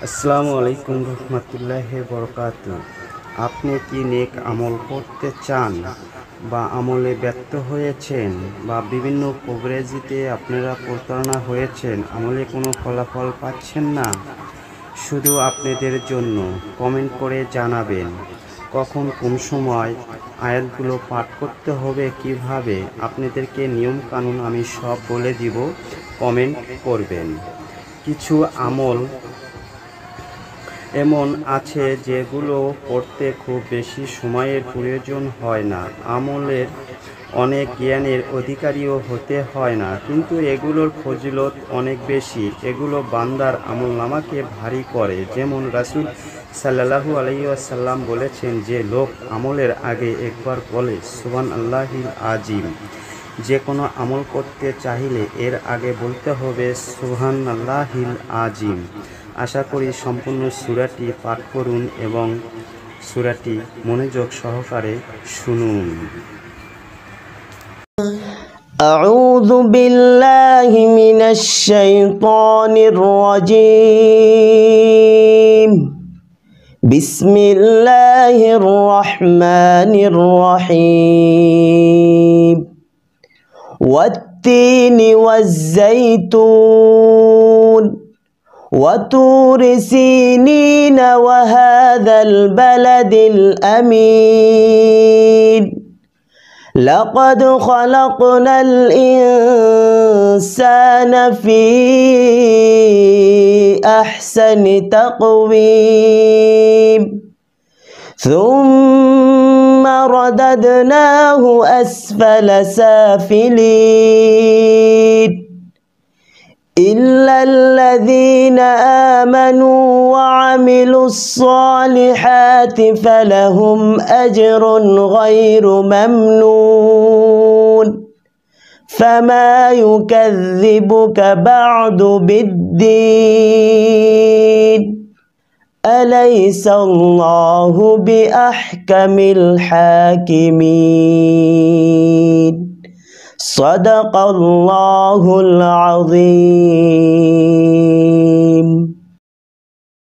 আসসালামু আলাইকুম রহমতুল্লাহি বরকাতু। আপনি কি নেক আমল করতে চান বা আমলে ব্যর্থ হয়েছেন বা বিভিন্ন কভারেজিতে আপনারা প্রতারণা হয়েছেন, আমলে কোনো ফলাফল পাচ্ছেন না? শুধু আপনাদের জন্য কমেন্ট করে জানাবেন কখন কোন সময় আয়াতগুলো পাঠ করতে হবে, কিভাবে আপনাদেরকে নিয়ম কানুন আমি সব বলে দিব। কমেন্ট করবেন। কিছু আমল এমন আছে যেগুলো পড়তে খুব বেশি সময়ের প্রয়োজন হয় না, আমলের অনেক জ্ঞানের অধিকারীও হতে হয় না, কিন্তু এগুলোর ফজিলত অনেক বেশি। এগুলো বান্দার আমলনামাকে ভারী করে। যেমন রাসূল সাল্লাল্লাহু আলাইহি ওয়াসাল্লাম বলেছেন, যে লোক আমলের আগে একবার বলে সুবহানাল্লাহিল আযীম, যে কোনো আমল করতে চাইলে এর আগে বলতে হবে সুবহানাল্লাহিল আযীম। আশা করি সম্পূর্ণ সূরাটি পাঠ করুন এবং সূরাটি মনোযোগ সহকারে শুনুন। أعوذ بالله من الشيطان الرجيم. بسم الله الرحمن الرحيم. والتين والزيتون وطور سينين وهذا البلد الأمين. لقد خلقنا الإنسان في أحسن تقويم ثم رددناه أسفل سافلين إلا الذين آمنوا وعملوا الصالحات فلهم أجر غير ممنون. فما يكذبك بعد بالدين؟ أليس الله بأحكم الحاكمين؟ صدق الله العظيم.